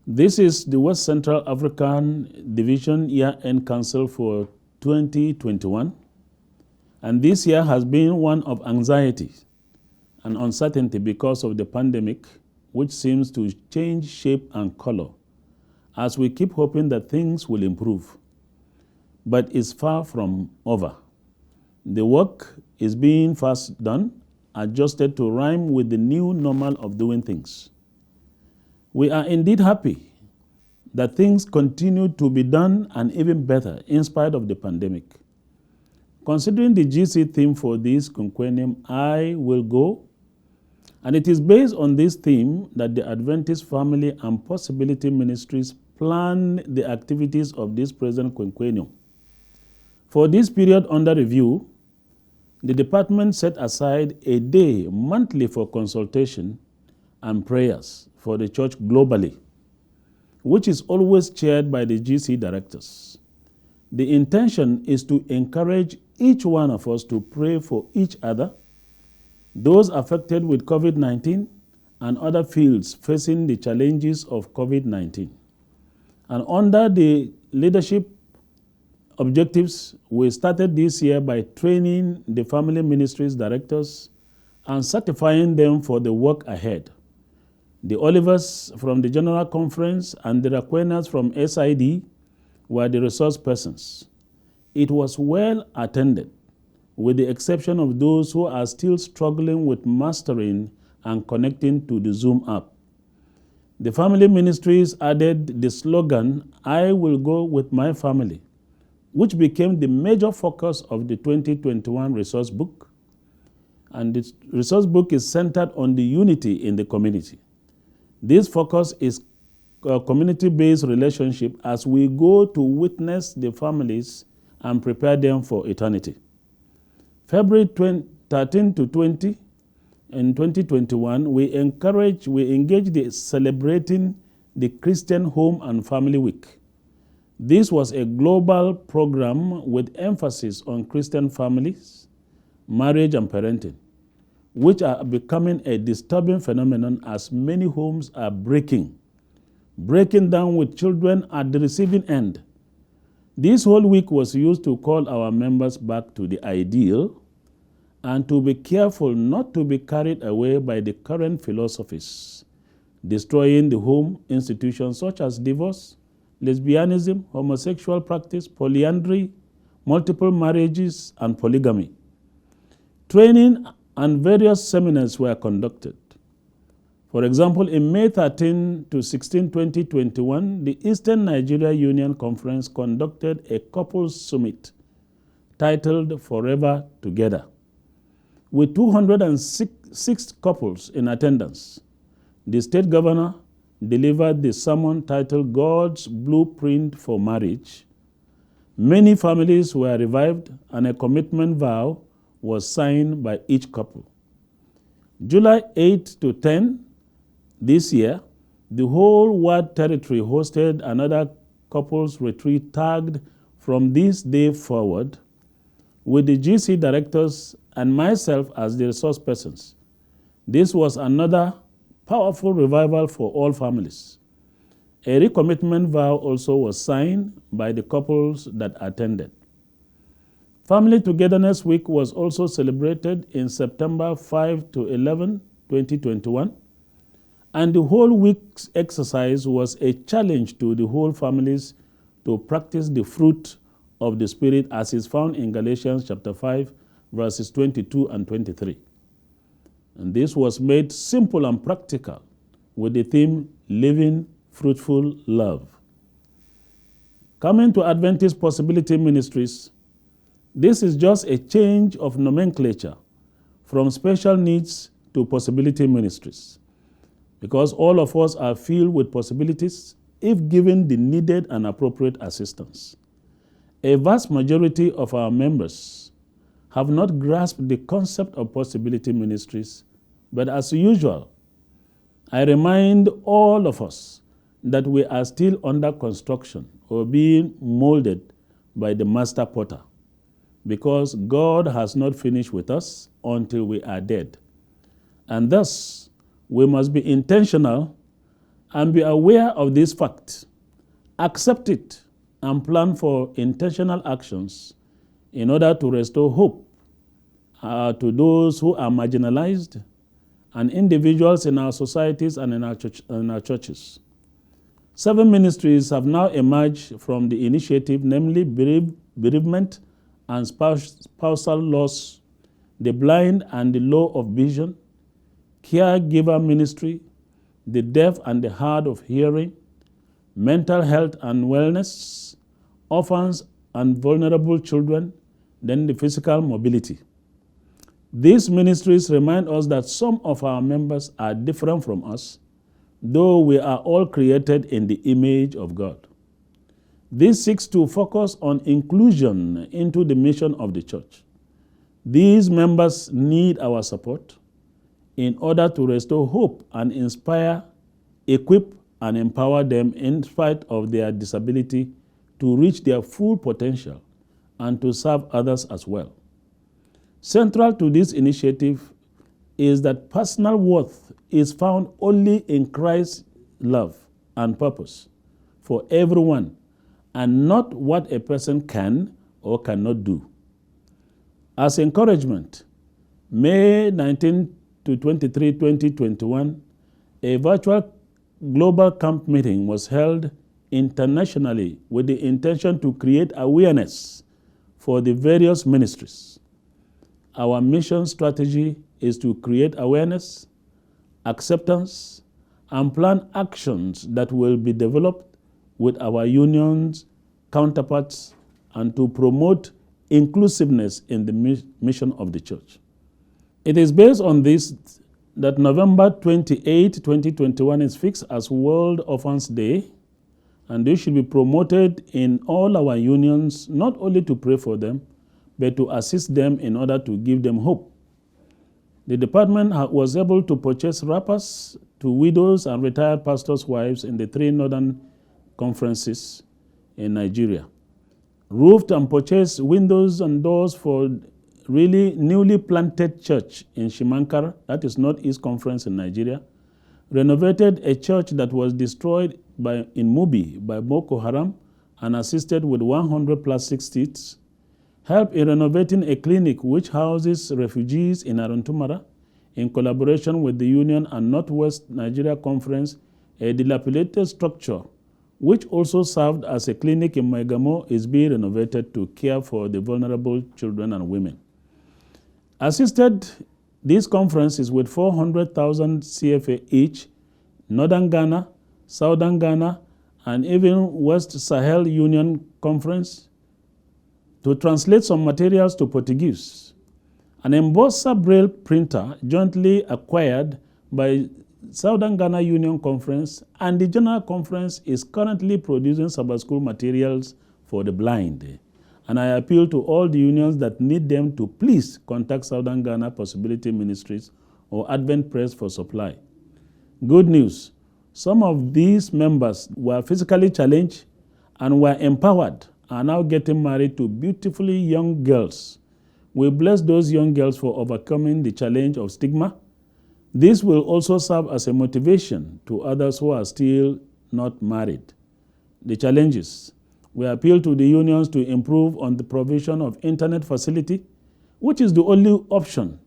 This is the West Central African Division Year-End Council for 2021, and this year has been one of anxiety and uncertainty because of the pandemic, which seems to change shape and color as we keep hoping that things will improve, but is far from over. The work is being fast done, adjusted to rhyme with the new normal of doing things. We are indeed happy that things continue to be done and even better in spite of the pandemic. Considering the GC theme for this quinquennium, I will go, and it is based on this theme that the Adventist Family and Possibility Ministries plan the activities of this present quinquennium. For this period under review, the department set aside a day monthly for consultation and prayers for the church globally, which is always chaired by the GC directors. The intention is to encourage each one of us to pray for each other, those affected with COVID-19 and other fields facing the challenges of COVID-19. And under the leadership objectives, we started this year by training the family ministries directors and certifying them for the work ahead. The Olivers from the General Conference and the Raquenas from SID were the resource persons. It was well attended, with the exception of those who are still struggling with mastering and connecting to the Zoom app. The family ministries added the slogan, "I will go with my family," which became the major focus of the 2021 resource book. And the resource book is centered on the unity in the community. This focus is a community-based relationship as we go to witness the families and prepare them for eternity. February 13 to 20 in 2021, we engage the celebrating the Christian Home and Family Week. This was a global program with emphasis on Christian families, marriage and parenting, which are becoming a disturbing phenomenon as many homes are breaking down with children at the receiving end. This whole week was used to call our members back to the ideal and to be careful not to be carried away by the current philosophies, destroying the home institutions such as divorce, lesbianism, homosexual practice, polyandry, multiple marriages, and polygamy. Training and various seminars were conducted. For example, in May 13 to 16, 2021, the Eastern Nigeria Union Conference conducted a couples summit titled Forever Together, with 206 couples in attendance. The state governor delivered the sermon titled God's Blueprint for Marriage. Many families were revived and a commitment vow was signed by each couple. July 8 to 10 this year, the whole Ward territory hosted another couples retreat tagged From This Day Forward, with the GC directors and myself as the resource persons. This was another powerful revival for all families. A recommitment vow also was signed by the couples that attended. Family Togetherness Week was also celebrated in September 5 to 11, 2021, and the whole week's exercise was a challenge to the whole families to practice the fruit of the Spirit as is found in Galatians chapter 5, verses 22 and 23. And this was made simple and practical with the theme, Living Fruitful Love. Coming to Adventist Possibility Ministries, this is just a change of nomenclature from special needs to possibility ministries, because all of us are filled with possibilities if given the needed and appropriate assistance. A vast majority of our members have not grasped the concept of possibility ministries, but as usual, I remind all of us that we are still under construction or being molded by the master potter, because God has not finished with us until we are dead. And thus, we must be intentional and be aware of this fact, accept it, and plan for intentional actions in order to restore hope to those who are marginalized and individuals in our societies and in our churches. 7 ministries have now emerged from the initiative, namely bereavement and spousal loss, the blind and the low of vision, caregiver ministry, the deaf and the hard of hearing, mental health and wellness, orphans and vulnerable children, then the physical mobility. These ministries remind us that some of our members are different from us, though we are all created in the image of God. This seeks to focus on inclusion into the mission of the church. These members need our support in order to restore hope and inspire, equip, and empower them in spite of their disability to reach their full potential and to serve others as well. Central to this initiative is that personal worth is found only in Christ's love and purpose for everyone, and not what a person can or cannot do. As encouragement, May 19 to 23, 2021, a virtual global camp meeting was held internationally with the intention to create awareness for the various ministries. Our mission strategy is to create awareness, acceptance, and plan actions that will be developed with our unions, counterparts, and to promote inclusiveness in the mission of the church. It is based on this that November 28, 2021 is fixed as World Orphans Day, and this should be promoted in all our unions, not only to pray for them, but to assist them in order to give them hope. The department was able to purchase wrappers to widows and retired pastors' wives in the 3 northern conferences in Nigeria. Roofed and purchased windows and doors for really newly planted church in Shimankara, that is Northeast Conference in Nigeria. Renovated a church that was destroyed in Mubi by Boko Haram and assisted with 100 plus 6 seats. Help in renovating a clinic which houses refugees in Aruntumara in collaboration with the Union and Northwest Nigeria Conference. A dilapidated structure which also served as a clinic in Maigamo is being renovated to care for the vulnerable children and women. Assisted these conferences with 400,000 CFA each, Northern Ghana, Southern Ghana, and even West Sahel Union Conference, to translate some materials to Portuguese. An embosser braille printer jointly acquired by Southern Ghana Union Conference and the General Conference is currently producing Sabbath School materials for the blind. And I appeal to all the unions that need them to please contact Southern Ghana Possibility Ministries or Advent Press for supply. Good news, some of these members were physically challenged and were empowered, are now getting married to beautifully young girls. We bless those young girls for overcoming the challenge of stigma. This will also serve as a motivation to others who are still not married. The challenges. We appeal to the unions to improve on the provision of internet facility, which is the only option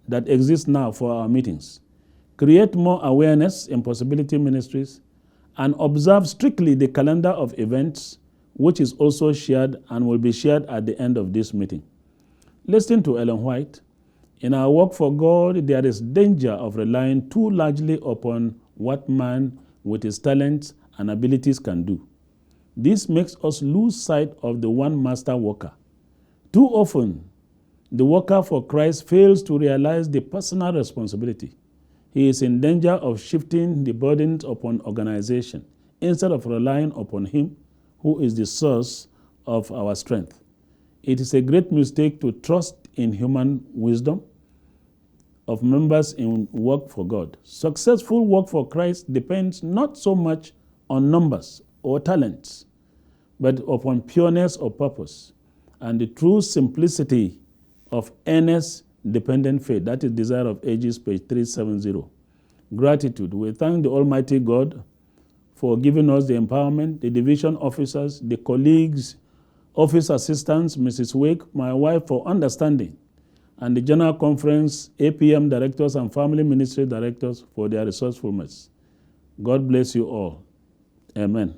that exists now for our meetings. Create more awareness in possibility ministries and observe strictly the calendar of events, which is also shared and will be shared at the end of this meeting. Listen to Ellen White. In our work for God, there is danger of relying too largely upon what man with his talents and abilities can do. This makes us lose sight of the one master worker. Too often, the worker for Christ fails to realize the personal responsibility. He is in danger of shifting the burdens upon organization instead of relying upon him, who is the source of our strength. It is a great mistake to trust in human wisdom of members in work for God. Successful work for Christ depends not so much on numbers or talents, but upon pureness of purpose and the true simplicity of earnest, dependent faith. That is Desire of Ages, page 370. Gratitude. We thank the Almighty God for giving us the empowerment, the division officers, the colleagues, office assistants, Mrs. Wake, my wife, for understanding, and the General Conference, APM directors and family ministry directors for their resourcefulness. God bless you all. Amen.